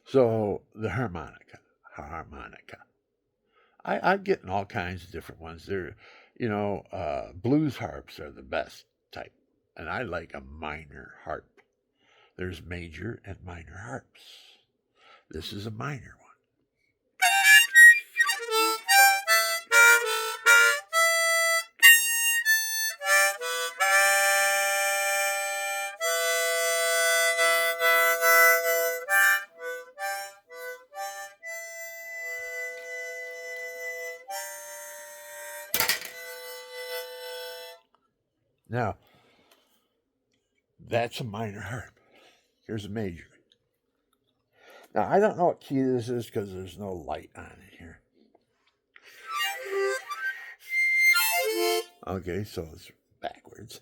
So the harmonica. I'm getting all kinds of different ones. Blues harps are the best type, and I like a minor harp. There's major and minor harps. This is a minor one. Now, that's a minor harp. Here's a major. Now, I don't know what key this is because there's no light on it here. Okay, so it's backwards.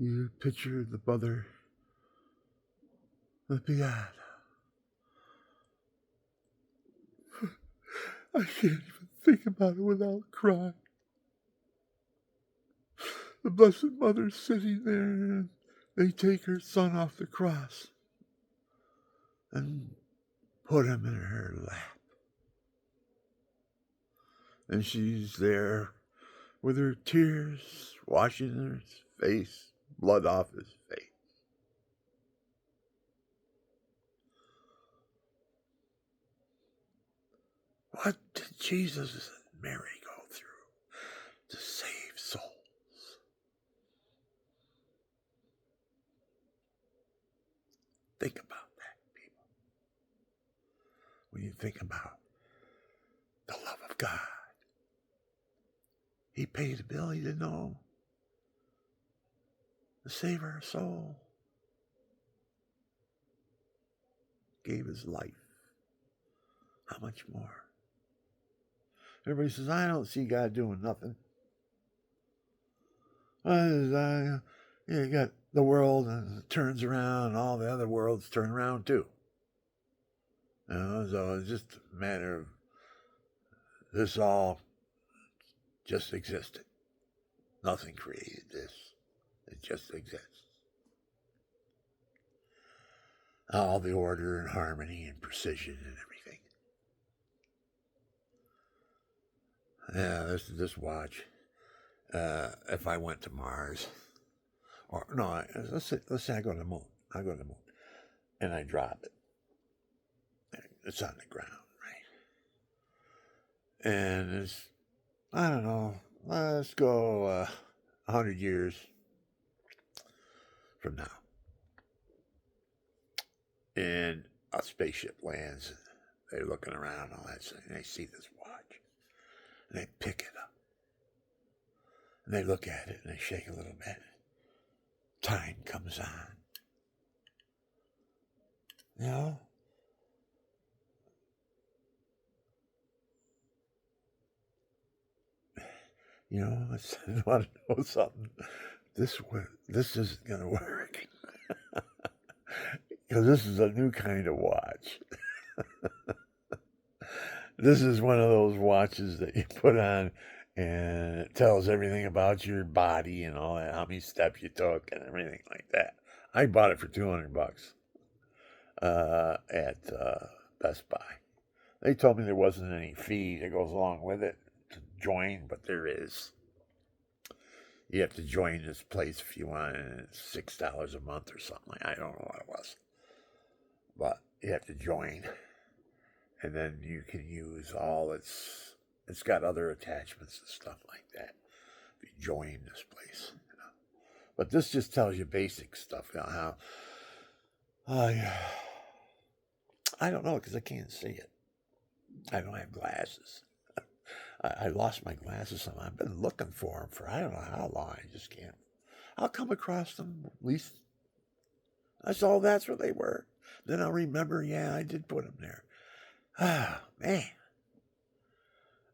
You picture the mother, the piano. I can't even think about it without crying. The Blessed Mother sitting there, and they take her son off the cross and put him in her lap. And she's there with her tears washing his face, blood off his face. What did Jesus and Mary go through to save souls? Think about that, people. When you think about the love of God, He paid the bill He didn't owe to save our soul. Gave His life. How much more? Everybody says, I don't see God doing nothing. You got the world and it turns around, and all the other worlds turn around too. So it's just a matter of this all just existed. Nothing created this. It just exists. All the order and harmony and precision and everything. Yeah, this watch. If I went to Mars, or no, let's say I go to the moon. I go to the moon, and I drop it. It's on the ground, right? And I don't know. Let's go 100 years from now, and a spaceship lands. They're looking around, all that stuff, and they see this watch, and they pick it up, and they look at it, and they shake a little bit. Time comes on. You know? I want to know something. This isn't going to work. Because this is a new kind of watch. This is one of those watches that you put on and it tells everything about your body and all that, how many steps you took and everything like that. I bought it for $200 at Best Buy. They told me there wasn't any fee that goes along with it to join, but there is. You have to join this place if you want, and it's $6 a month or something. I don't know what it was, but you have to join, and then you can use all its. It's got other attachments and stuff like that. If you join this place, but this just tells you basic stuff. How I don't know because I can't see it. I don't have glasses. I lost my glasses. And I've been looking for them for I don't know how long. I just can't. I'll come across them. At least that's what they were. Then I'll remember, yeah, I did put them there. Ah, man.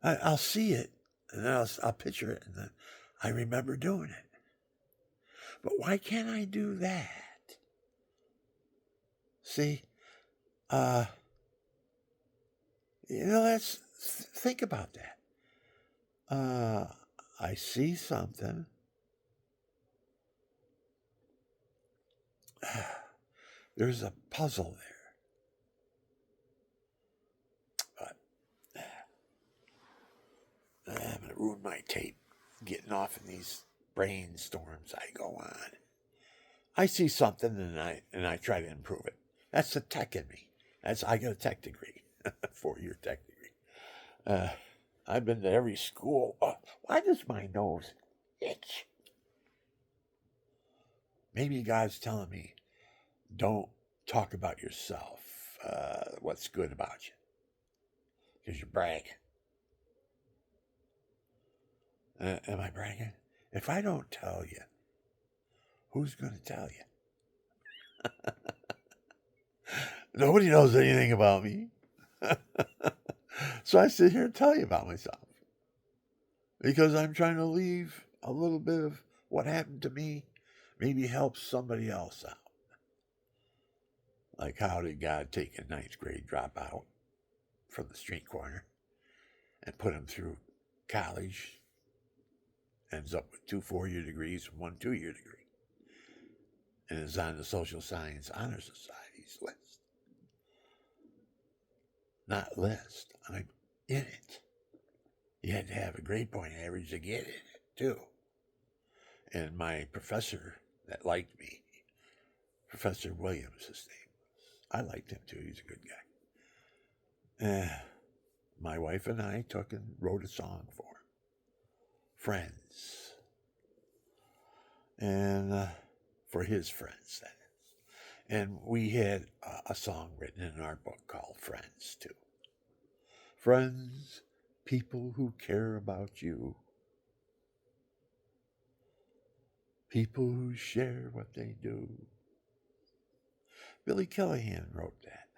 I'll see it, and then I'll picture it, and then I remember doing it. But why can't I do that? See, uh, let's think about that. I see something. There's a puzzle there. But I'm going to ruin my tape getting off in these brainstorms I go on. I see something and I try to improve it. That's the tech in me. I got a tech degree, 4-year tech degree. I've been to every school. Why does my nose itch? Maybe God's telling me, don't talk about yourself, what's good about you, because you're bragging. Am I bragging? If I don't tell you, who's going to tell you? Nobody knows anything about me. So I sit here and tell you about myself. Because I'm trying to leave a little bit of what happened to me, maybe help somebody else out. Like, how did God take a ninth grade dropout from the street corner and put him through college, ends up with 2 4-year degrees and 1 2-year degree, and is on the Social Science Honor Society's list. Not list, I'm in it. You had to have a grade point average to get in it, too. And my professor that liked me, Professor Williams, his name was. I liked him, too. He's a good guy. My wife and I took and wrote a song for him. Friends. And for his friends, that is. And we had a song written in our book called Friends, too. Friends, people who care about you. People who share what they do. Billy Callahan wrote that.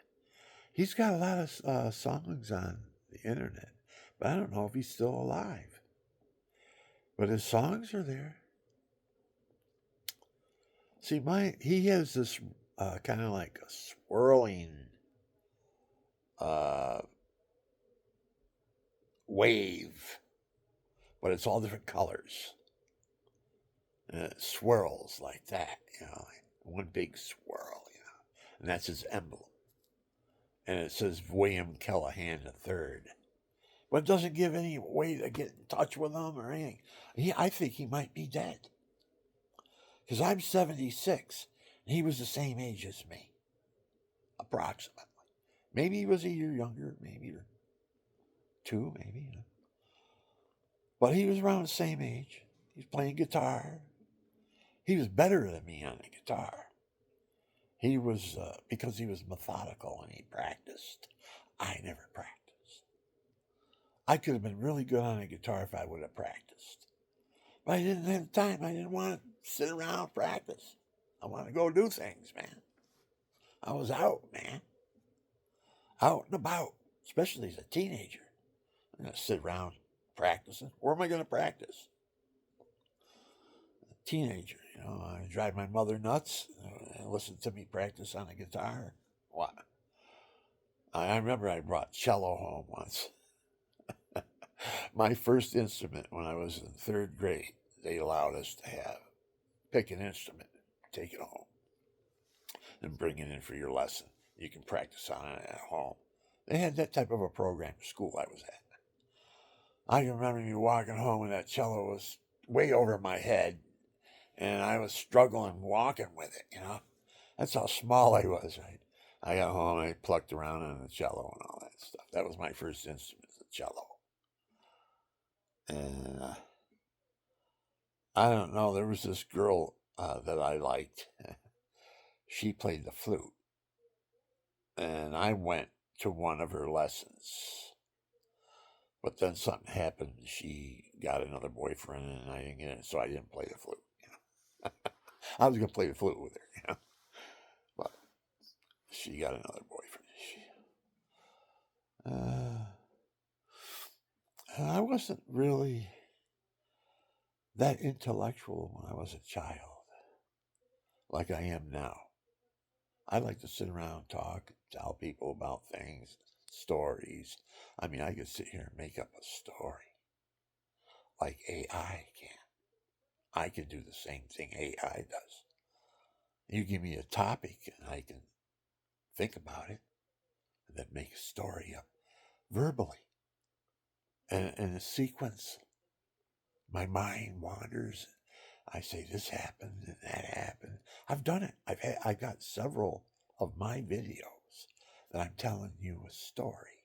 He's got a lot of songs on the internet, but I don't know if he's still alive. But his songs are there. See, he has this kind of like a swirling wave, but it's all different colors. And it swirls like that, like one big swirl, and that's his emblem. And it says William Callahan III. But it doesn't give any way to get in touch with him or anything. I think he might be dead. Because I'm 76, and he was the same age as me, approximately. Maybe he was a year younger, maybe, or 2, maybe. But he was around the same age. He was playing guitar. He was better than me on the guitar. He was, because he was methodical and he practiced. I never practiced. I could have been really good on a guitar if I would have practiced. But I didn't have time. I didn't want to sit around and practice. I wanted to go do things, man. I was out, man. Out and about, especially as a teenager. I'm going to sit around practicing. Where am I going to practice? A teenager, I drive my mother nuts and listen to me practice on a guitar. What? I remember I brought cello home once. My first instrument when I was in 3rd grade, they allowed us to pick an instrument, take it home, and bring it in for your lesson. You can practice on it at home. They had that type of a program at school I was at. I can remember me walking home and that cello was way over my head, and I was struggling walking with it, That's how small I was, right? I got home and I plucked around on the cello and all that stuff. That was my first instrument, the cello. And I don't know, there was this girl that I liked. She played the flute. And I went to one of her lessons. But then something happened. She got another boyfriend, and I didn't get it, so I didn't play the flute. I was gonna play the flute with her, but she got another boyfriend. I wasn't really that intellectual when I was a child, like I am now. I like to sit around, talk, tell people about things, stories. I mean, I could sit here and make up a story like AI can. I can do the same thing AI does. You give me a topic and I can think about it and then make a story up verbally. And in a sequence, my mind wanders. I say this happened and that happened. I've done it. I've got several of my videos that I'm telling you a story.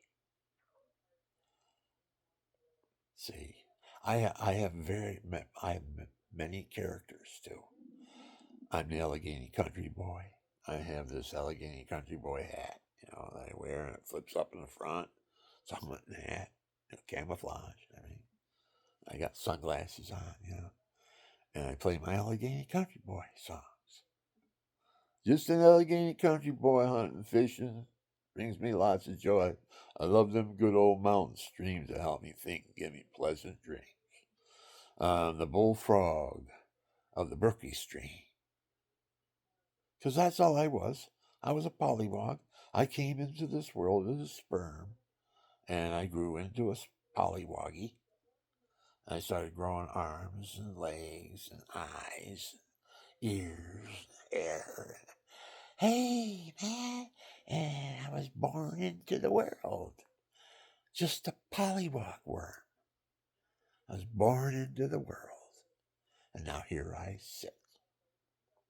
See, I have many characters too. I'm the Allegheny Country Boy. I have this Allegheny Country Boy hat, that I wear, and it flips up in the front. Somewhat in the hat, camouflage. I mean, I got sunglasses on, and I play my Allegheny Country Boy songs. Just an Allegheny Country Boy hunting, fishing, brings me lots of joy. I love them good old mountain streams that help me think and give me pleasant dreams. The bullfrog of the Berkeley stream. Because that's all I was. I was a pollywog. I came into this world as a sperm, and I grew into a pollywoggy. I started growing arms and legs and eyes, and ears, and hair. Hey, man! And I was born into the world. Just a pollywog worm. I was born into the world. And now here I sit,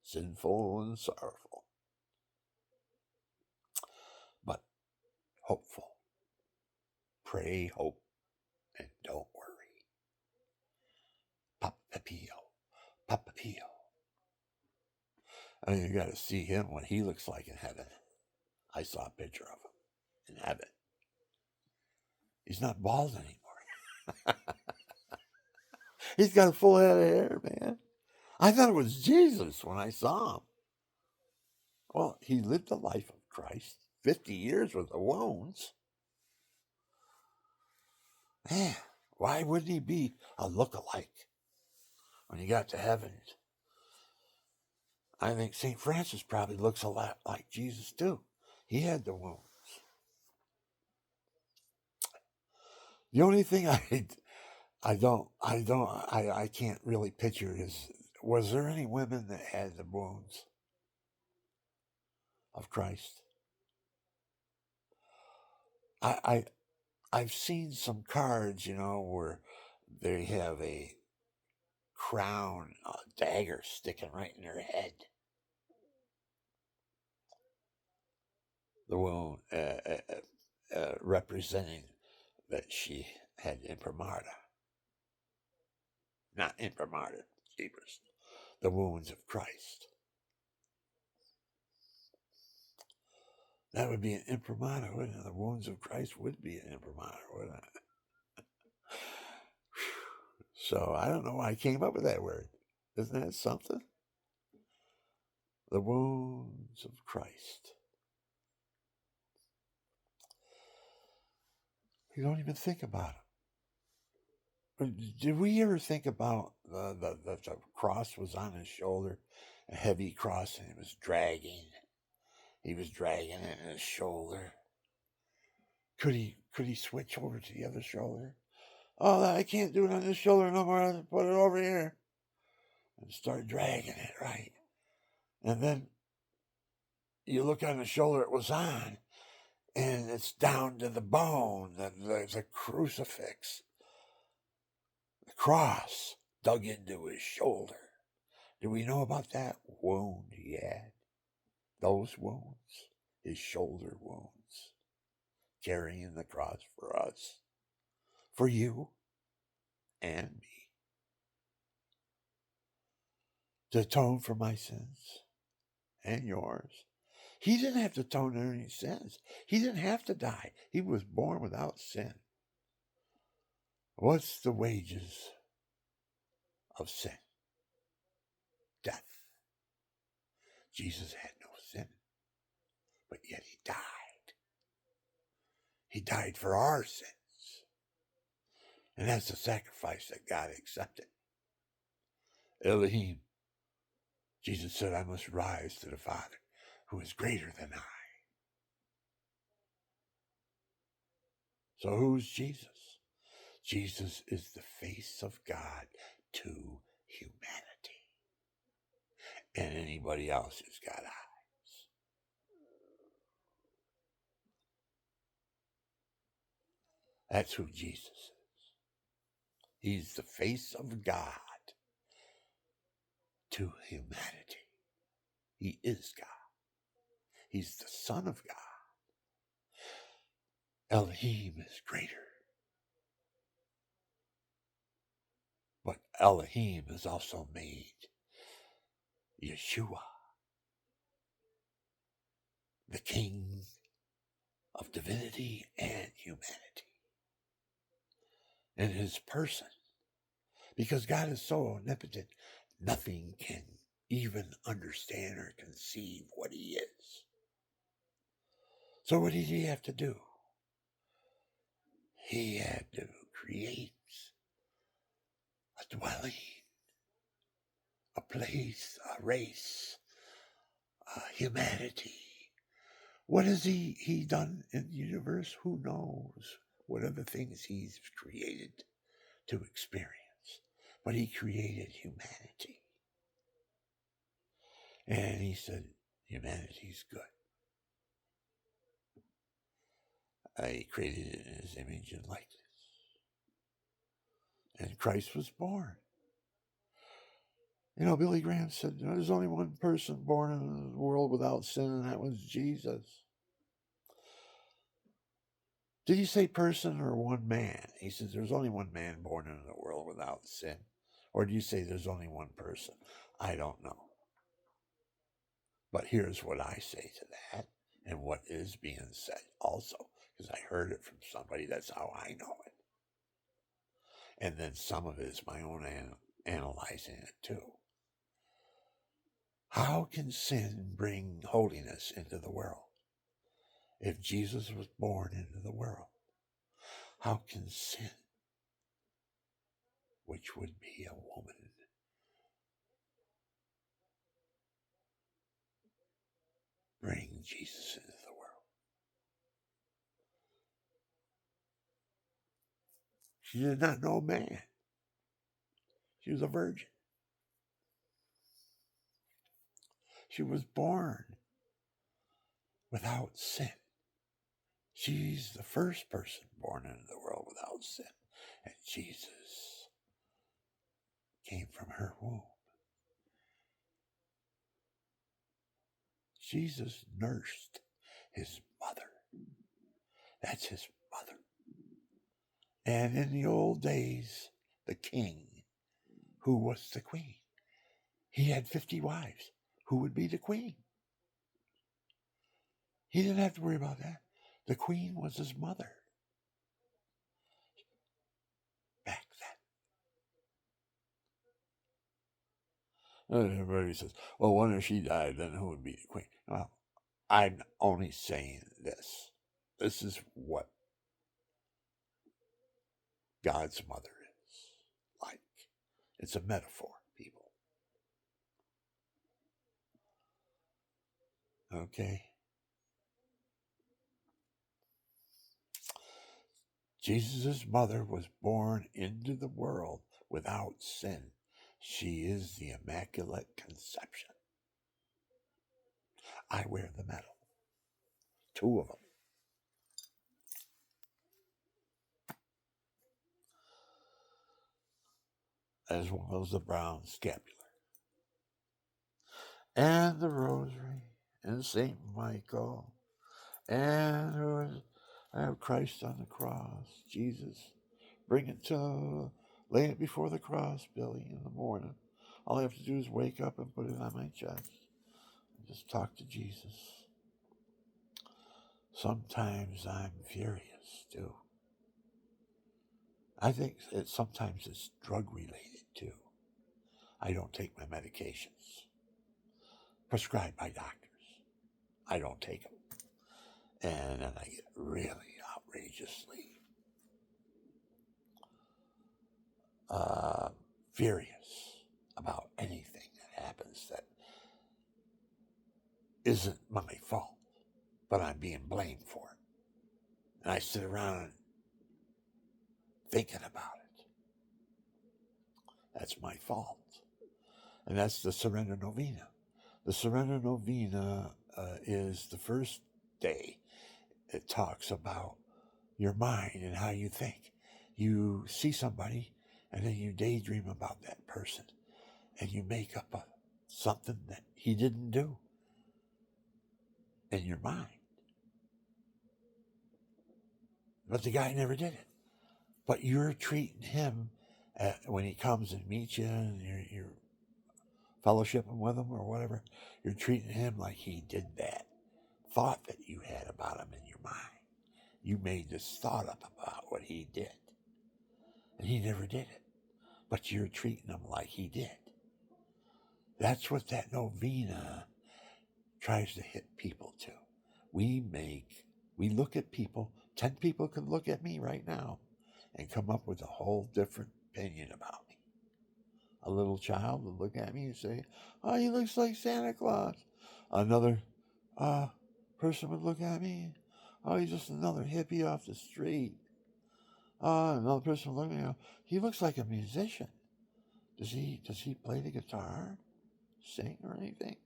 sinful and sorrowful, but hopeful. Pray, hope, and don't worry. Papa Pio, Papa Pio. I mean, you got to see him, what he looks like in heaven. I saw a picture of him in heaven. He's not bald anymore. He's got a full head of hair, man. I thought it was Jesus when I saw him. Well, he lived the life of Christ, 50 years with the wounds. Man, why wouldn't he be a look-alike when he got to heaven? I think St. Francis probably looks a lot like Jesus too. He had the wounds. The only thing I can't really picture is, was there any women that had the wounds of Christ? I I've seen some cards, where they have a crown, a dagger sticking right in their head. The wound representing that she had imprimatur. Not imprimatur, jeepers. The wounds of Christ. That would be an imprimatur, wouldn't it? The wounds of Christ would be an imprimatur, wouldn't it? So I don't know why I came up with that word. Isn't that something? The wounds of Christ. You don't even think about it. Did we ever think about the cross was on his shoulder, a heavy cross, and it was dragging? He was dragging it in his shoulder. Could he switch over to the other shoulder? Oh, I can't do it on this shoulder no more. I have to put it over here and start dragging it, right? And then you look on the shoulder it was on, and it's down to the bone. There's a crucifix, the cross dug into his shoulder. Do we know about that wound he had? Those wounds, his shoulder wounds, carrying the cross for us, for you and me, to atone for my sins and yours. He didn't have to atone for any sins. He didn't have to die. He was born without sin. What's the wages of sin? Death. Jesus had no sin, but yet he died. He died for our sins. And that's the sacrifice that God accepted. Elohim. Jesus said, I must rise to the Father who is greater than I. So who's Jesus? Jesus is the face of God to humanity. And anybody else who's got eyes. That's who Jesus is. He's the face of God to humanity. He is God. He's the Son of God. Elohim is greater. But Elohim has also made Yeshua the King of divinity and humanity in his person. Because God is so omnipotent, nothing can even understand or conceive what he is. So what did he have to do? He had to create a dwelling, a place, a race, humanity. What has he done in the universe? Who knows? What other things he's created to experience. But he created humanity. And he said, humanity's good. He created it in his image and likeness. And Christ was born. You know, Billy Graham said, there's only one person born in the world without sin, and that was Jesus. Did he say person or one man? He says, there's only one man born into the world without sin. Or do you say there's only one person? I don't know. But here's what I say to that, and what is being said also, because I heard it from somebody. That's how I know it. And then some of it is my own analyzing it too. How can sin bring holiness into the world? If Jesus was born into the world, how can sin, which would be a woman, bring Jesus into the world? She did not know man. She was a virgin. She was born without sin. She's the first person born into the world without sin. And Jesus came from her womb. Jesus nursed his mother. That's his mother. And in the old days, the king, who was the queen, he had 50 wives. Who would be the queen? He didn't have to worry about that. The queen was his mother back then. And everybody says, well, when she died, then who would be the queen? Well, I'm only saying this. This is what God's mother is like. It's a metaphor, people. Okay? Jesus' mother was born into the world without sin. She is the Immaculate Conception. I wear the medal. 2 of them. As well as the brown scapular. And the rosary. And St. Michael. And I have Christ on the cross. Jesus. Lay it before the cross, Billy, in the morning. All I have to do is wake up and put it on my chest. And just talk to Jesus. Sometimes I'm furious, too. I think sometimes it's drug related too. I don't take my medications prescribed by doctors. I don't take them. And then I get really outrageously uh, furious about anything that happens that isn't my fault, but I'm being blamed for it. And I sit around thinking about it. That's my fault. And that's the Surrender Novena. The Surrender Novena is the first day. It talks about your mind and how you think. You see somebody and then you daydream about that person and you make up something that he didn't do in your mind. But the guy never did it. But you're treating him when he comes and meets you and you're fellowshipping with him or whatever, you're treating him like he did that thought that you had about him in your mind. You made this thought up about what he did. And he never did it. But you're treating him like he did. That's what that novena tries to hit people to. We look at people, 10 people can look at me right now and come up with a whole different opinion about me. A little child would look at me and say, oh, he looks like Santa Claus. Another person would look at me, oh, he's just another hippie off the street. Another person would look at me, he looks like a musician. Does he play the guitar, sing, or anything?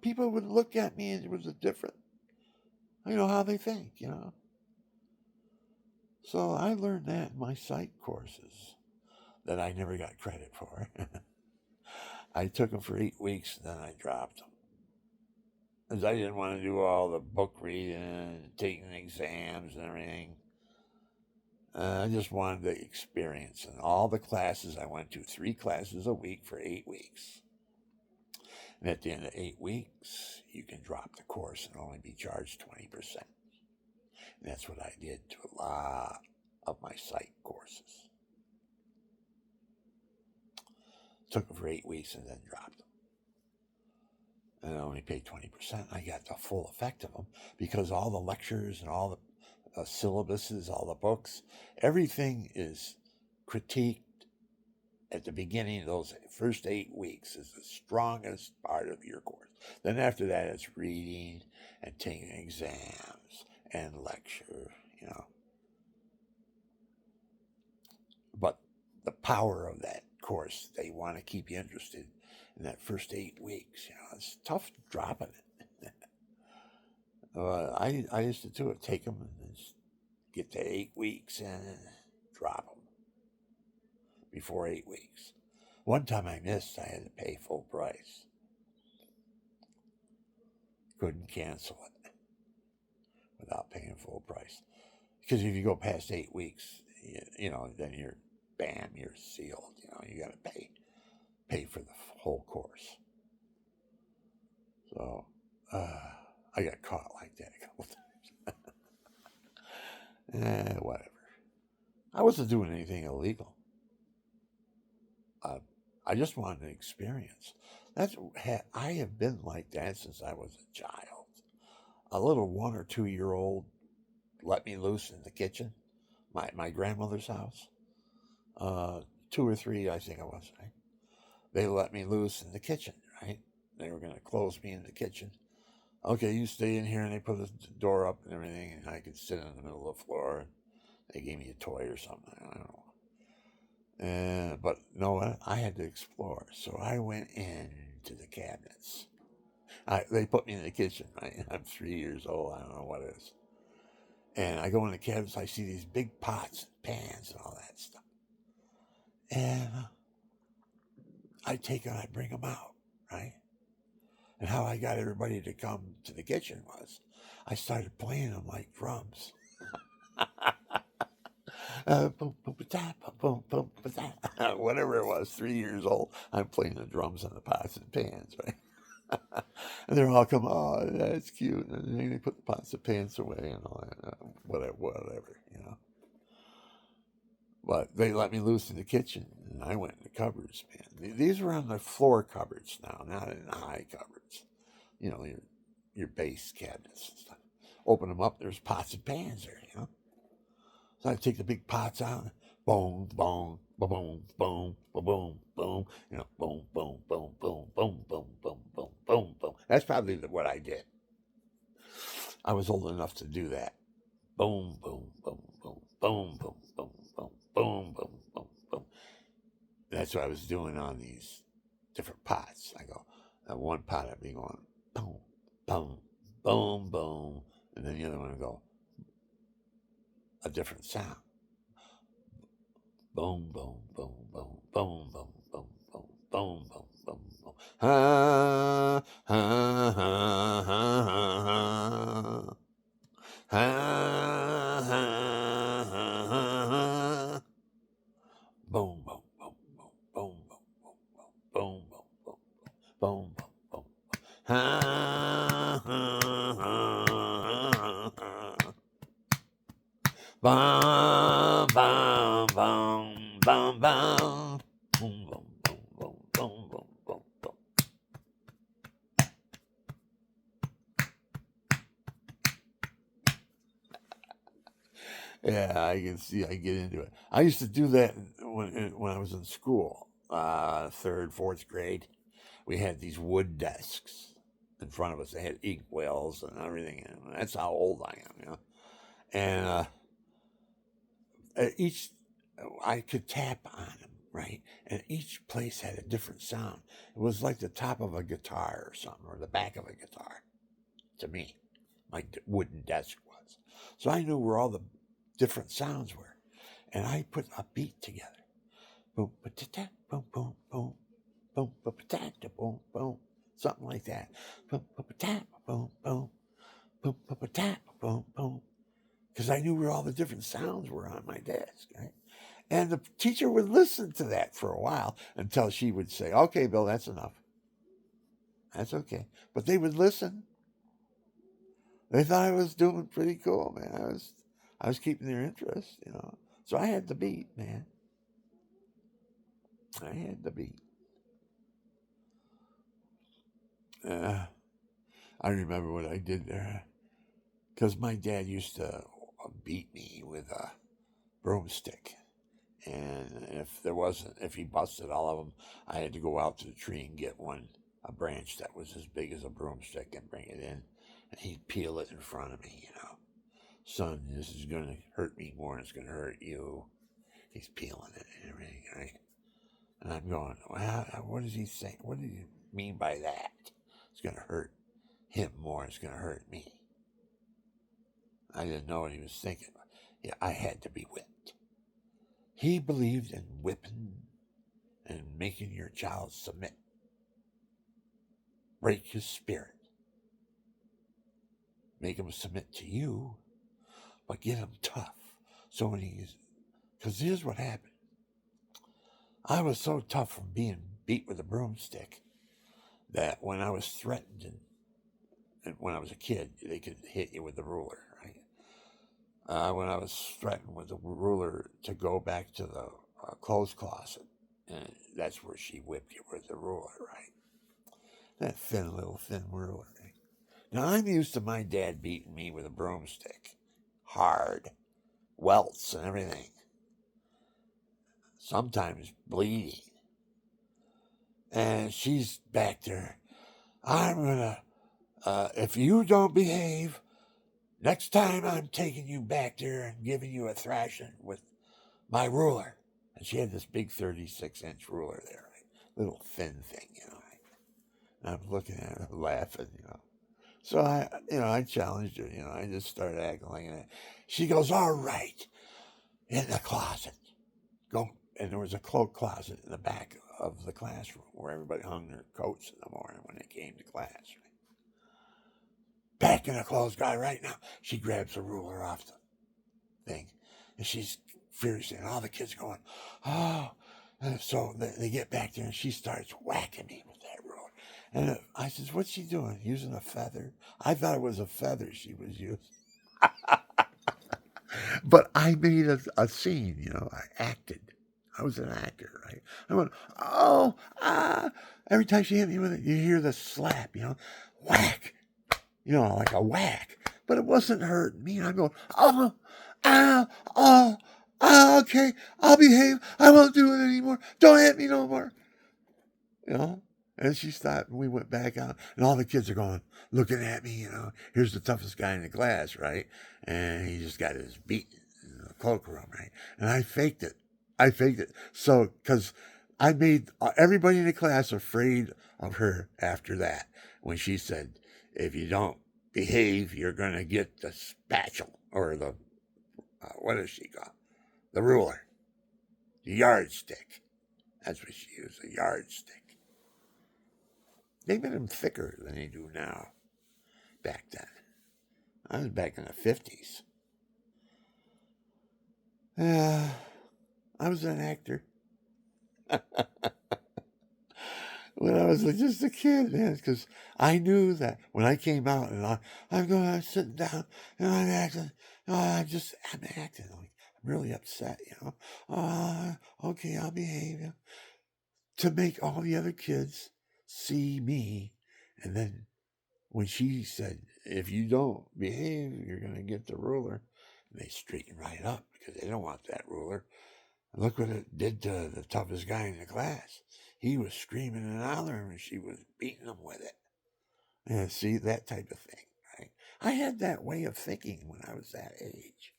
People would look at me and it was a different, how they think, So I learned that in my psych courses that I never got credit for. I took them for 8 weeks and then I dropped them. Because I didn't want to do all the book reading and taking exams and everything. I just wanted the experience. And all the classes I went to, 3 classes a week for 8 weeks. And at the end of 8 weeks, you can drop the course and only be charged 20%. And that's what I did to a lot of my psych courses. Took them for 8 weeks and then dropped them. And I only paid 20%. I got the full effect of them because all the lectures and all the syllabuses, all the books, everything is critiqued at the beginning of those first 8 weeks is the strongest part of your course. Then after that, it's reading and taking exams and lecture, But the power of that course, they want to keep you interested in that first 8 weeks. It's tough dropping it. I used to do it, take them and just get to 8 weeks and drop them before 8 weeks. One time I missed, I had to pay full price. Couldn't cancel it without paying full price. Because if you go past 8 weeks, then you're sealed. You got to pay for the whole course. So I got caught like that a couple times. Whatever. I wasn't doing anything illegal. I just wanted an experience. I have been like that since I was a child. A little 1 or 2 year old let me loose in the kitchen, my grandmother's house. 2 or 3, I think I was, right? They let me loose in the kitchen, right? They were going to close me in the kitchen. Okay, you stay in here, and they put the door up and everything, and I could sit in the middle of the floor, and they gave me a toy or something, I don't know. But no, I had to explore, so I went into the cabinets. They put me in the kitchen, right? I'm 3 years old, I don't know what it is. And I go in the cabinets, I see these big pots and pans and all that stuff. And I take them, I bring them out, right? And how I got everybody to come to the kitchen was I started playing them like drums. Whatever it was, 3 years old, I'm playing the drums on the pots and pans, right? And they're all coming, oh, that's cute. And then they put the pots and pans away and all that, whatever. But they let me loose in the kitchen, and I went in the cupboards, man. These were on the floor cupboards now, not in the high cupboards. You know, your base cabinets and stuff. Open them up, there's pots and pans there, you know. So I take the big pots out, boom, boom, boom, boom, boom, boom, you know, boom, boom, boom, boom, boom, boom, boom, boom, boom, boom. That's probably what I did. I was old enough to do that. Boom, boom, boom, boom, boom, boom, boom, boom, boom, boom, boom, boom. That's what I was doing on these different pots. I go, that one pot I'd be going, boom, boom, boom, boom, and then the other one would go a different sound. Boom, boom, boom, boom, boom, boom, boom, boom, boom, boom, boom, boom. Ha, ha, ha, ha, ha, ha, ha, ha, ha, ha. Boom, boom, boom, boom, boom, boom, boom, boom, boom, boom, boom, boom, boom. Ha, ha, ha, ha, ha. Bum, bum, bum, bum, bum. Boom, boom, boom, boom, boom, boom, boom, boom. Yeah, I can see. I get into it. I used to do that when I was in school, third, fourth grade. We had these wood desks in front of us. They had ink wells and everything. And that's how old I am, you know. And each I could tap on them, right? And each place had a different sound. It was like the top of a guitar or something, or the back of a guitar. To me, my wooden desk was. So I knew where all the different sounds were, and I put a beat together. Boom, ba-ta-ta, boom, boom, boom, boom, ba-ta-ta, boom, boom, something like that. Boom, ba-ta, boom, boom, boom, ba-ta, boom, boom. Because I knew where all the different sounds were on my desk, right? And the teacher would listen to that for a while until she would say, "Okay, Bill, that's enough. That's okay." But they would listen. They thought I was doing pretty cool, man. I was keeping their interest, you know. So I had the beat, man. I had the beat. Uh, I remember what I did there. Because my dad used to beat me with a broomstick. And if he busted all of them, I had to go out to the tree and get one, a branch that was as big as a broomstick, and bring it in. And he'd peel it in front of me, you know. "Son, this is going to hurt me more than it's going to hurt you." He's peeling it and everything, right? And I'm going, "Well, what does he say? What do you mean by that? It's going to hurt him more than it's going to hurt me." I didn't know what he was thinking. Yeah, I had to be whipped. He believed in whipping and making your child submit, break his spirit, make him submit to you, but get him tough. So when because here's what happened. I was so tough from being beat with a broomstick that when I was threatened, and when I was a kid, they could hit you with the ruler, right? When I was threatened with the ruler to go back to the clothes closet, and that's where she whipped you with the ruler, right? That thin ruler. Right? Now I'm used to my dad beating me with a broomstick, hard, welts and everything, sometimes bleeding. And she's back there. "I'm gonna, if you don't behave, next time I'm taking you back there and giving you a thrashing with my ruler." And she had this big 36-inch ruler there, right? Little thin thing, you know. Right? And I'm looking at her, laughing, you know. So I challenged her, you know. I just started acting like that. She goes, "All right, in the closet. Go." And there was a cloak closet in the back of the classroom where everybody hung their coats in the morning when they came to class. Right? "Back in the clothes guy right now." She grabs the ruler off the thing, and she's furious, and all the kids going, "Oh!" And so they get back there, and she starts whacking me with that ruler. And I says, "What's she doing? Using a feather?" I thought it was a feather she was using. But I made a scene, I acted. I was an actor, right? I went, oh, ah. Every time she hit me with it, you hear the slap, whack, like a whack. But it wasn't hurting me. I'm going, oh, ah, oh, okay, I'll behave. I won't do it anymore. Don't hit me no more. You know? And she stopped and we went back out and all the kids are going, looking at me, here's the toughest guy in the class, right? And he just got his beat in the cloakroom, right? And I faked it. I faked it. So, because I made everybody in the class afraid of her after that. When she said, if you don't behave, you're going to get the spatula or the, what does she call? The ruler, the yardstick. That's what she used, a yardstick. They made them thicker than they do now back then. I was back in the 50s. I was an actor when I was just a kid, man, because I knew that when I came out and I'm going, I'm sitting down and I'm acting. I'm acting. Like, I'm really upset, okay, I'll behave. To make all the other kids see me. And then when she said, if you don't behave, you're going to get the ruler, they straightened right up because they don't want that ruler. And look what it did to the toughest guy in the class. He was screaming and hollering and she was beating him with it. And see, that type of thing, right? I had that way of thinking when I was that age.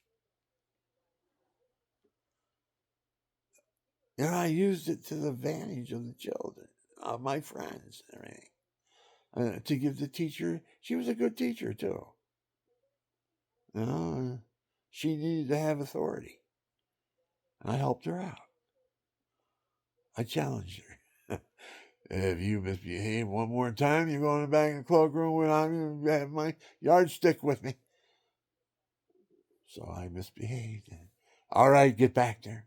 And I used it to the advantage of the children, of my friends and everything. To give the teacher, she was a good teacher too. She needed to have authority. I helped her out. I challenged her. If you misbehave one more time, you're going back in the cloakroom when I'm going to have my yardstick with me. So I misbehaved. And, all right, get back there.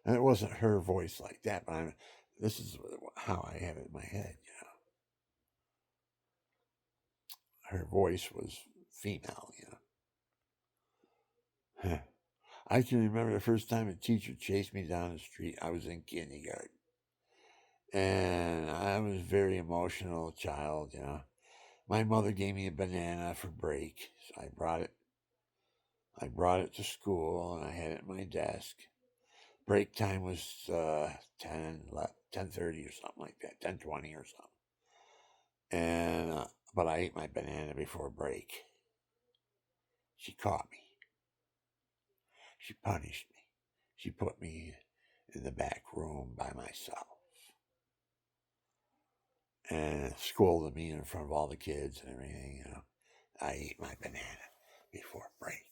And it wasn't her voice like that, but this is how I have it in my head. Her voice was female. I can remember the first time a teacher chased me down the street. I was in kindergarten. And I was a very emotional child. My mother gave me a banana for break, so I brought it. I brought it to school, and I had it at my desk. Break time was 10:30 or something like that, 10:20 or something. And but I ate my banana before break. She caught me. She punished me. She put me in the back room by myself and scolded me in front of all the kids and everything. I ate my banana before break.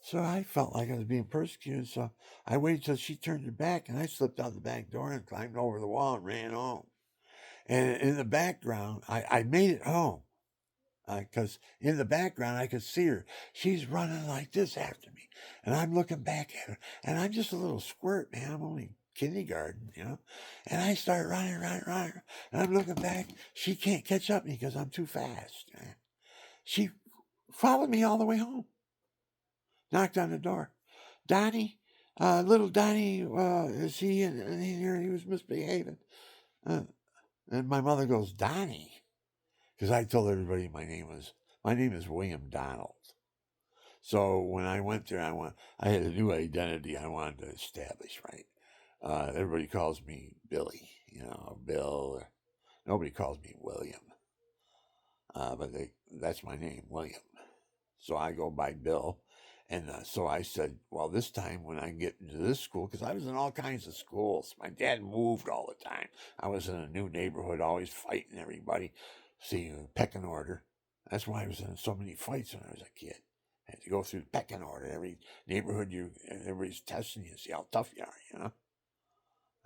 So I felt like I was being persecuted. So I waited till she turned her back and I slipped out the back door and climbed over the wall and ran home. And in the background, I made it home because in the background, I could see her. She's running like this after me. And I'm looking back at her. And I'm just a little squirt, man. I'm only kindergarten. And I start running. And I'm looking back. She can't catch up to me because I'm too fast. Man. She followed me all the way home. Knocked on the door. Donnie, little Donnie, is he in here? He was misbehaving. And my mother goes, Donnie? Because I told everybody my name is William Donald. So when I went there, I had a new identity I wanted to establish, right? Everybody calls me Billy, Bill. Nobody calls me William. But that's my name, William. So I go by Bill. And so I said, well, this time when I get into this school, because I was in all kinds of schools. My dad moved all the time. I was in a new neighborhood, always fighting everybody. See, pecking order. That's why I was in so many fights when I was a kid. I had to go through pecking order. Every neighborhood, everybody's testing you, see how tough you are.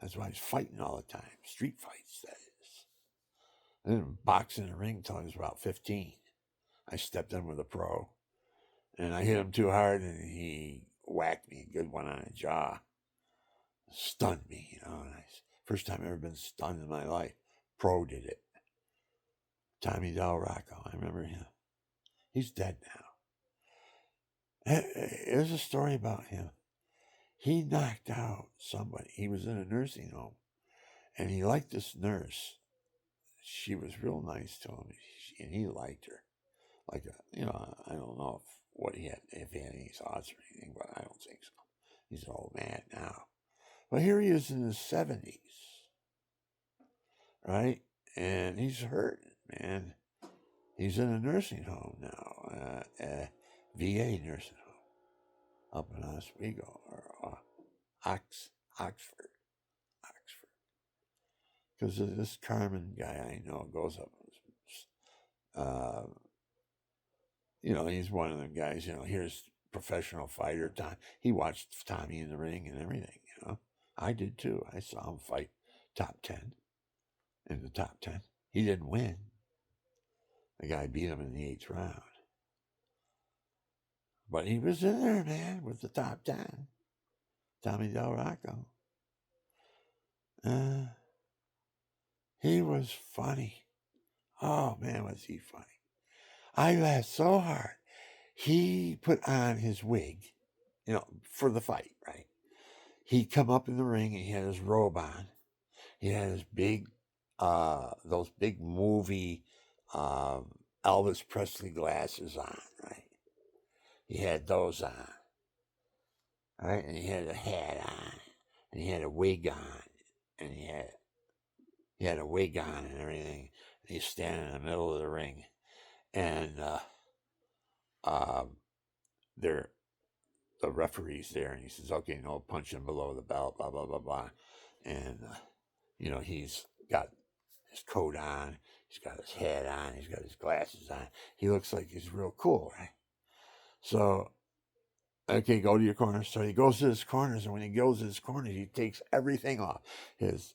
That's why I was fighting all the time. Street fights, that is. I didn't box in the ring until I was about 15. I stepped in with a pro. And I hit him too hard, and he whacked me a good one on the jaw. Stunned me, First time I've ever been stunned in my life. Pro did it. Tommy Del Rocco, I remember him. He's dead now. There's a story about him. He knocked out somebody. He was in a nursing home, and he liked this nurse. She was real nice to him, and he liked her. Like, I don't know if he had any thoughts or anything, but I don't think so. He's an old man now. But here he is in his 70s, right? And he's hurting, man. He's in a nursing home now, VA nursing home up in Oswego or Oxford. Because this Carmen guy I know goes up. Uh, he's one of them guys. Here's professional fighter Tom. He watched Tommy in the ring and everything. I did too. I saw him fight top 10 in the top 10. He didn't win. The guy beat him in the 8th round. But he was in there, man, with the top 10. Tommy Del Rocco. He was funny. Oh, man, was he funny. I laughed so hard. He put on his wig, for the fight, right? He'd come up in the ring and he had his robe on. He had his those big movie Elvis Presley glasses on, right? He had those on, right? And he had a hat on, and he had a wig on, and he had a wig on and everything. And he's standing in the middle of the ring, and the referee's there, and he says, "Okay, no punching below the belt, blah blah blah blah," and he's got his coat on, he's got his hat on, he's got his glasses on. He looks like he's real cool, right? So, okay, go to your corners. So he goes to his corners, and when he goes to his corners, he takes everything off: his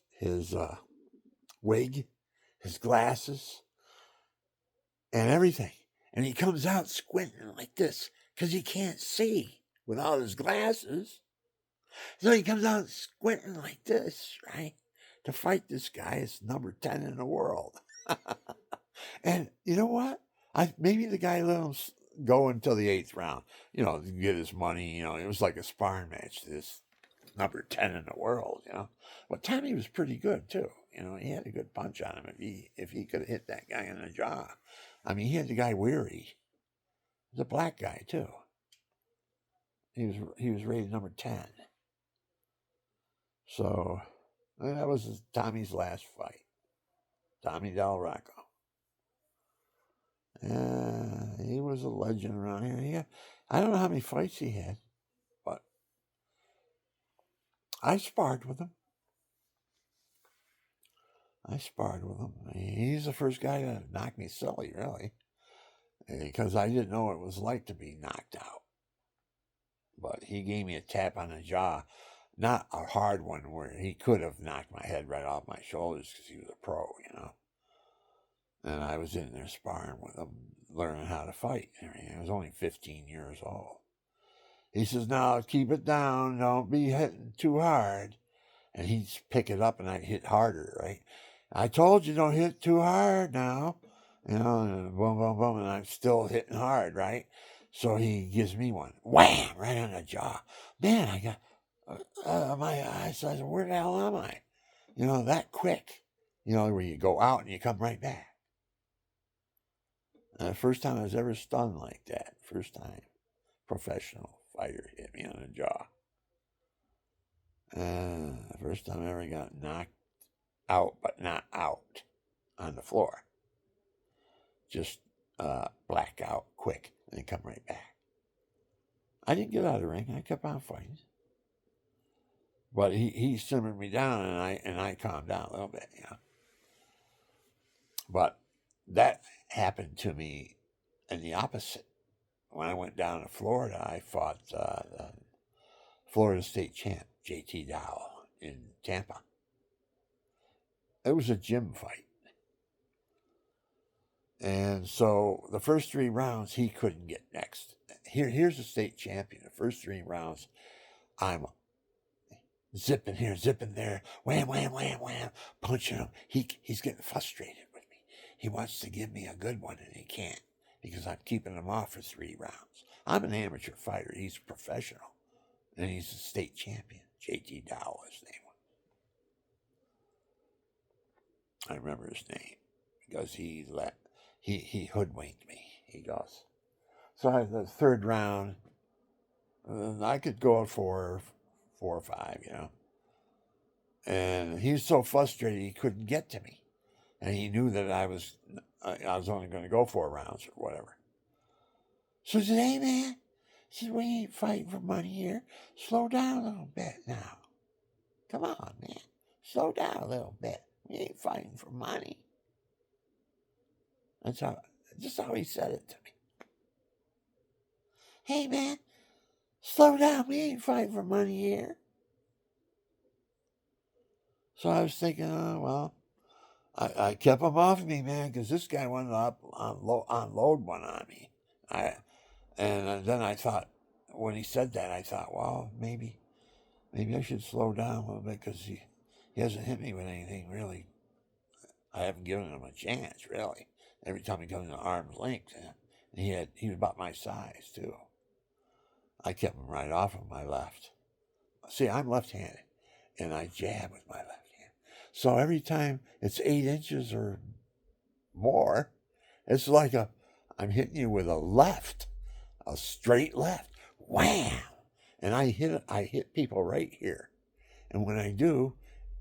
wig, his glasses, and everything. And he comes out squinting like this because he can't see without his glasses. So he comes out squinting like this, right? To fight this guy is number 10 in the world. And you know what? Maybe the guy let him go until the 8th round, to get his money. It was like a sparring match to this number 10 in the world, But Tommy was pretty good, too. He had a good punch on him if he could have hit that guy in the jaw. I mean, he had the guy weary. He was a black guy, too. He was rated number 10. So that was Tommy's last fight. Tommy Del Rocco. He was a legend around here. I don't know how many fights he had, but I sparred with him. He's the first guy to knock me silly, really, because I didn't know what it was like to be knocked out. But he gave me a tap on the jaw, not a hard one where he could have knocked my head right off my shoulders because he was a pro, And I was in there sparring with him, learning how to fight and everything. I was only 15 years old. He says, "Now keep it down. Don't be hitting too hard." And he'd pick it up and I'd hit harder, right? "I told you don't hit too hard now." And boom, boom, boom. And I'm still hitting hard, right? So he gives me one. Wham! Right on the jaw. Man, I got my eyes. I said, "Where the hell am I?" That quick. Where you go out and you come right back. And the first time I was ever stunned like that. First time professional fighter hit me on the jaw. The first time I ever got knocked out, but not out on the floor. Just black out quick and then come right back. I didn't get out of the ring. I kept on fighting. But he simmered me down and I calmed down a little bit, But that happened to me in the opposite. When I went down to Florida, I fought the Florida State champ, JT Dow, in Tampa. It was a gym fight. And so the first 3 rounds, he couldn't get next. Here's the state champion. The first 3 rounds, I'm zipping here, zipping there, wham, wham, wham, wham, punching him. He's getting frustrated with me. He wants to give me a good one, and he can't because I'm keeping him off for 3 rounds. I'm an amateur fighter. He's a professional, and he's a state champion. JT Dow, his name was. I remember his name because he hoodwinked me. He goes. So I, the third round, I could go for 4 or 5, And he was so frustrated he couldn't get to me, and he knew that I was only going to go 4 rounds or whatever. So he said, "Hey man," he said, "we ain't fighting for money here. Slow down a little bit now. Come on, man, slow down a little bit. We ain't fighting for money." That's just how he said it to me. "Hey man, slow down. We ain't fighting for money here." So I was thinking, oh well. I kept him off of me, man, because this guy wanted to unload one on me. Then I thought, when he said that, I thought, well, maybe I should slow down a little bit because he hasn't hit me with anything really. I haven't given him a chance, really. Every time he comes to arm's length, and he was about my size too. I kept him right off of my left. See, I'm left-handed, and I jab with my left hand. So every time it's 8 inches or more, it's like I'm hitting you with a straight left. Wham! And I hit people right here. And when I do,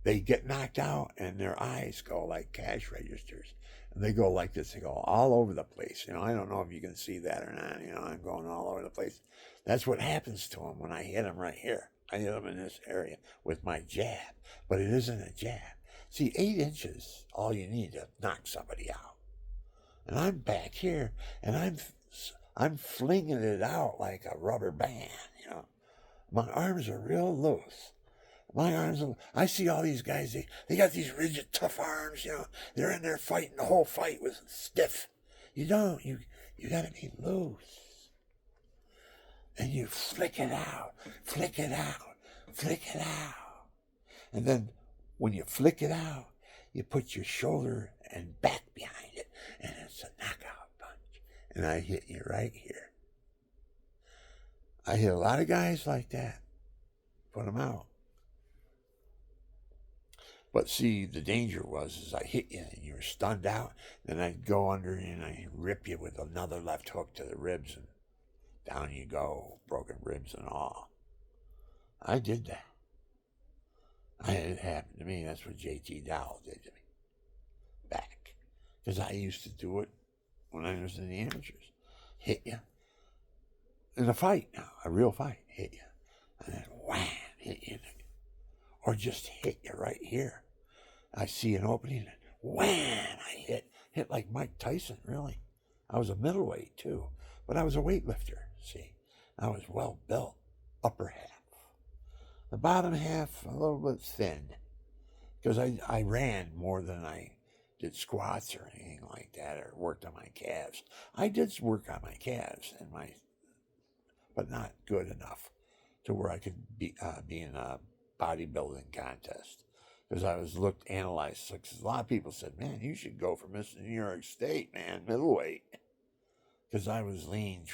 they get knocked out and their eyes go like cash registers. And they go like this. They go all over the place. I don't know if you can see that or not. I'm going all over the place. That's what happens to them when I hit them right here. I hit them in this area with my jab. But it isn't a jab. See, 8 inches, all you need to knock somebody out. And I'm back here, and I'm flinging it out like a rubber band. My arms are real loose. I see all these guys, they got these rigid, tough arms, They're in there fighting the whole fight with stiff. You don't. You got to be loose. And you flick it out, flick it out, flick it out. And then when you flick it out, you put your shoulder and back behind it, and it's a knockout punch. And I hit you right here. I hit a lot of guys like that. Put them out. But see, the danger is I hit you and you were stunned out. Then I'd go under and I'd rip you with another left hook to the ribs, and down you go, broken ribs and all. I did that. It happened to me. That's what JT Dowell did to me. Back. Because I used to do it when I was in the amateurs. Hit you. In a fight now, a real fight, hit you. And then wham, hit you. Or just hit you right here. I see an opening and wham, I hit like Mike Tyson, really. I was a middleweight too, but I was a weightlifter, see. I was well built, upper half. The bottom half, a little bit thin, because I ran more than I did squats or anything like that, or worked on my calves. I did work on my calves, but not good enough to where I could be in a bodybuilding contest. Because I was analyzed. Because a lot of people said, man, you should go for Mr. New York State, man, middleweight. Because I was lean,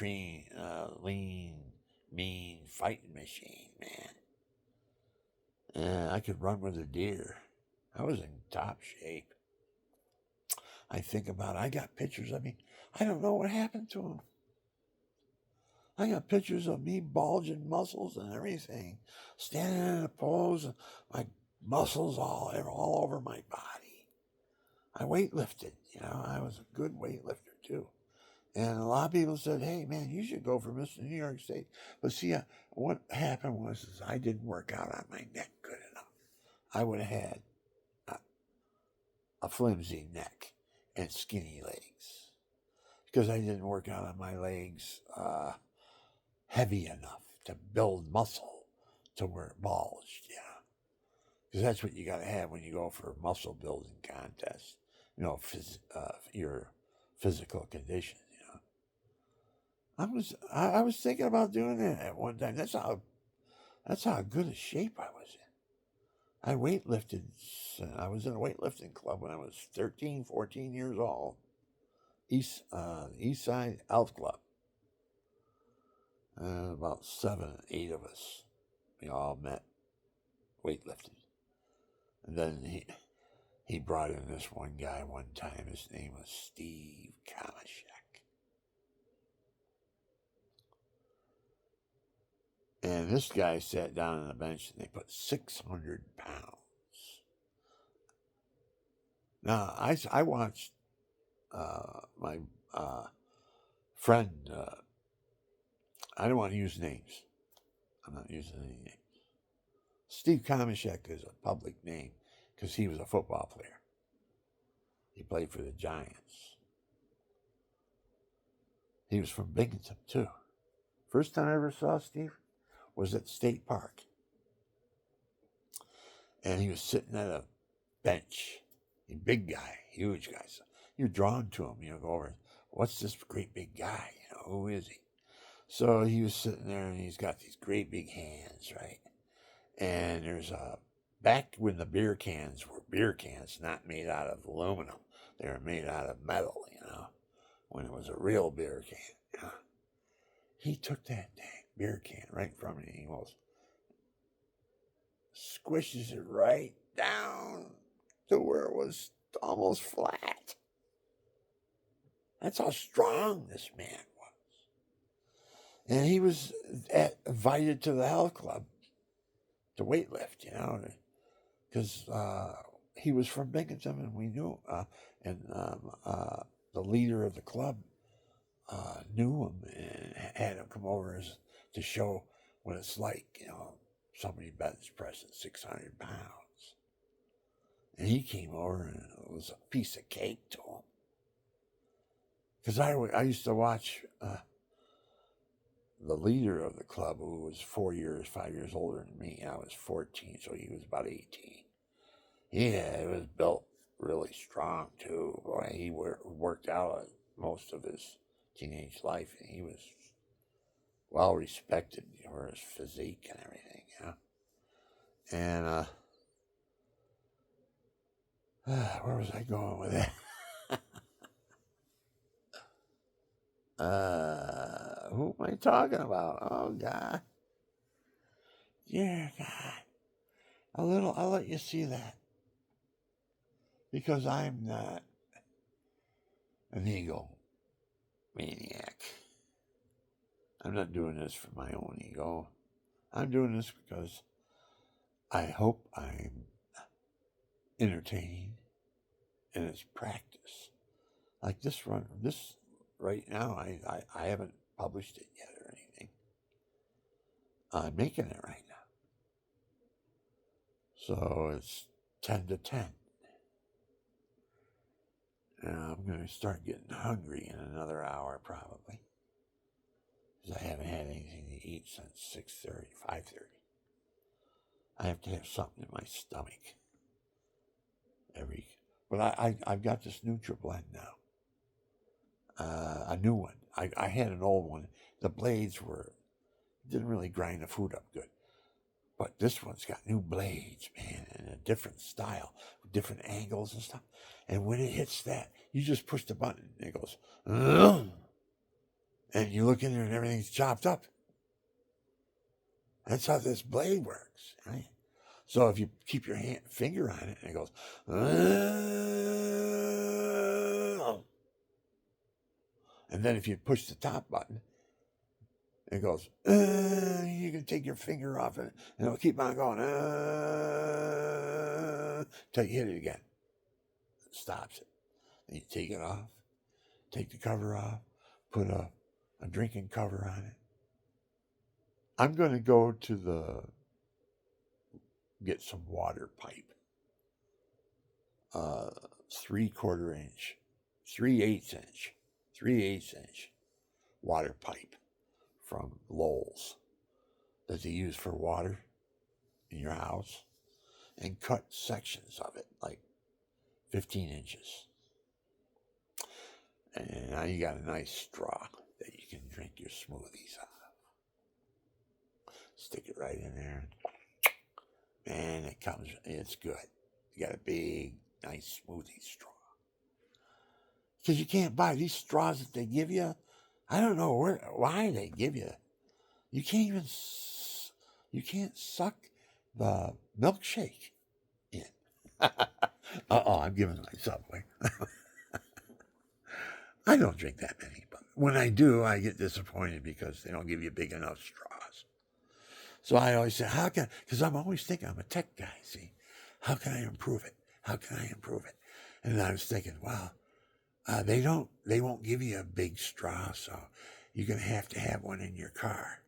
mean, fighting machine, man. And I could run with a deer. I was in top shape. I think about it. I got pictures of me. I don't know what happened to them. I got pictures of me bulging muscles and everything, standing in a pose, and my muscles all over my body. I weightlifted, I was a good weightlifter too. And a lot of people said, hey man, you should go for Mr. New York State. But see, what happened was I didn't work out on my neck good enough. I would have had a flimsy neck and skinny legs because I didn't work out on my legs heavy enough to build muscle to where it bulged, because that's what you got to have when you go for a muscle building contest, your physical condition. I was thinking about doing that at one time. That's how good a shape I was in. I weightlifted. I was in a weightlifting club when I was 13, 14 years old. East Side Health Club. About 7, 8 of us. We all met weightlifting. And then he brought in this one guy one time. His name was Steve Kamashek. And this guy sat down on the bench and they put 600 pounds. Now, I watched my friend, I don't want to use names. I'm not using any names. Steve Kamashek is a public name because he was a football player. He played for the Giants. He was from Binghamton, too. First time I ever saw Steve was at State Park. And he was sitting at a bench. A big guy, huge guy. So you're drawn to him, go over. What's this great big guy? Who is he? So he was sitting there and he's got these great big hands, right? And there's back when the beer cans were beer cans, not made out of aluminum. They were made out of metal, when it was a real beer can. He took that dang beer can right from me and he goes, squishes it right down to where it was almost flat. That's how strong this man was. And he was invited to the health club to weightlift, because he was from Binghamton and we knew, the leader of the club knew him and had him come over to show what it's like, somebody bench pressing 600 pounds. And he came over and it was a piece of cake to him. Because I used to watch the leader of the club, who was 5 years older than me. I was 14, so he was about 18. Yeah, he was built really strong, too. Boy, he worked out most of his teenage life, and he was well respected for his physique and everything, And, where was I going with that? Who am I talking about? Oh, God. Yeah, God. I'll let you see that. Because I'm not an ego maniac. I'm not doing this for my own ego. I'm doing this because I hope I'm entertaining and it's practice. Like this right now, I haven't published it yet or anything. I'm making it right now. So it's 10 to 10. And I'm going to start getting hungry in another hour probably. Because I haven't had anything to eat since 6:30, 5:30. I have to have something in my stomach. But I've got this NutriBlend now. A new one. I had an old one. The blades didn't really grind the food up good. But this one's got new blades, man, and a different style, different angles and stuff. And when it hits that, you just push the button and it goes, ugh! And you look in there and everything's chopped up. That's how this blade works, right? So if you keep your finger on it and it goes, ugh! And then if you push the top button, it goes, you can take your finger off it and it'll keep on going, till you hit it again. It stops it. Then you take it off, take the cover off, put a drinking cover on it. I'm going to go to get some water pipe. 3/4 inch, 3/8 inch water pipe from Lowe's that they use for water in your house, and cut sections of it like 15 inches. And now you got a nice straw that you can drink your smoothies out of. Stick it right in there. Man, it's good. You got a big, nice smoothie straw. Because you can't buy these straws that they give you. I don't know why they give you You can't even you can't suck the milkshake in. I'm giving myself away. I don't drink that many, but when I do, I get disappointed because they don't give you big enough straws. So I always say, how can, because I'm always thinking, I'm a tech guy, see, how can I improve it? How can I improve it? And I was thinking, wow, they won't give you a big straw, so you're going to have one in your car.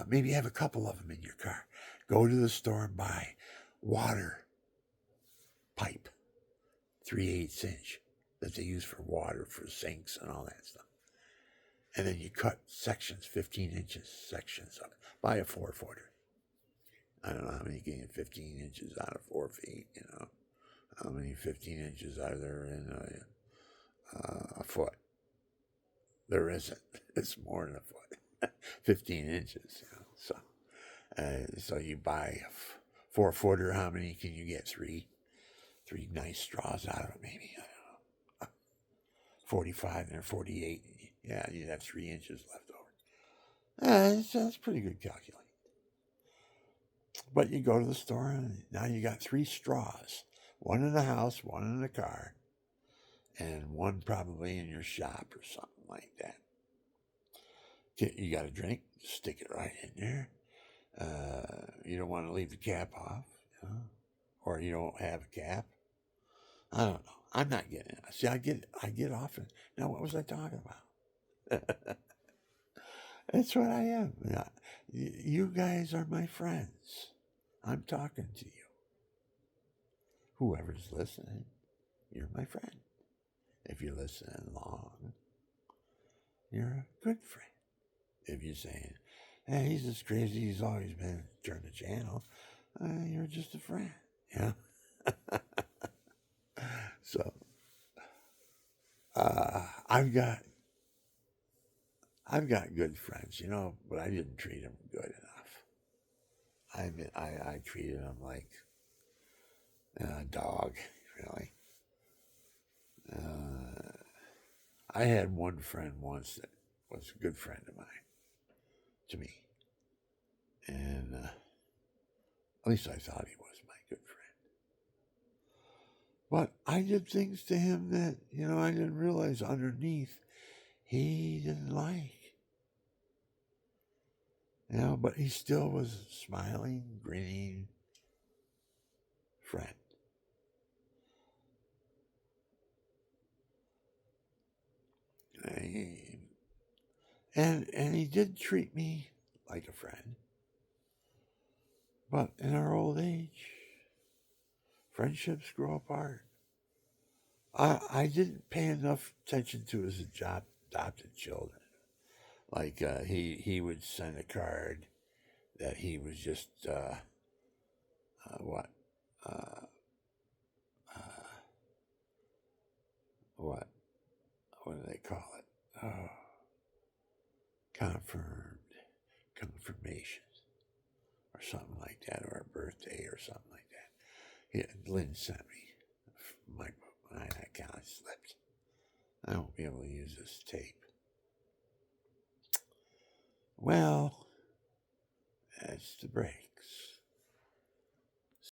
Maybe have a couple of them in your car. Go to the store and buy water pipe, 3/8 inch, that they use for water, for sinks and all that stuff. And then you cut sections, 15 inches sections of it. Buy a 4-footer. I don't know how many can get 15 inches out of 4 feet, you know. How many 15 inches are there in a foot? There isn't. It's more than a foot. 15 inches, you know. So you buy a 4-footer. How many can you get? Three nice straws out of it, maybe. I don't know. 45 or 48. Yeah, you'd have 3 inches left over. That's pretty good calculation. But you go to the store and now you got 3 straws. One in the house, one in the car, and one probably in your shop or something like that. You got a drink, stick it right in there. You don't want to leave the cap off, you know? Or you don't have a cap. I don't know. I'm not getting it. See, I get off. Now, what was I talking about? That's what I am. You guys are my friends. I'm talking to you. Whoever's listening, you're my friend. If you're listening long, you're a good friend. If you're saying, hey, he's just crazy, he's always been turn the channel, you're just a friend. Yeah. So I've got good friends, you know, but I didn't treat them good enough. I treated them like a dog, really. I had one friend once that was a good friend of mine to me, and at least I thought he was my good friend. But I did things to him that, you know, I didn't realize underneath he didn't like. You know, but he still was a smiling, grinning friend. And he did treat me like a friend. But in our old age, friendships grow apart. I didn't pay enough attention to his adopted children. Like he would send a card that he was just what uh, uh, what do they call it? Oh, confirmation or something like that, or a birthday or something like that. Lynn sent me my account slipped. I won't be able to use this tape. Well, that's the break.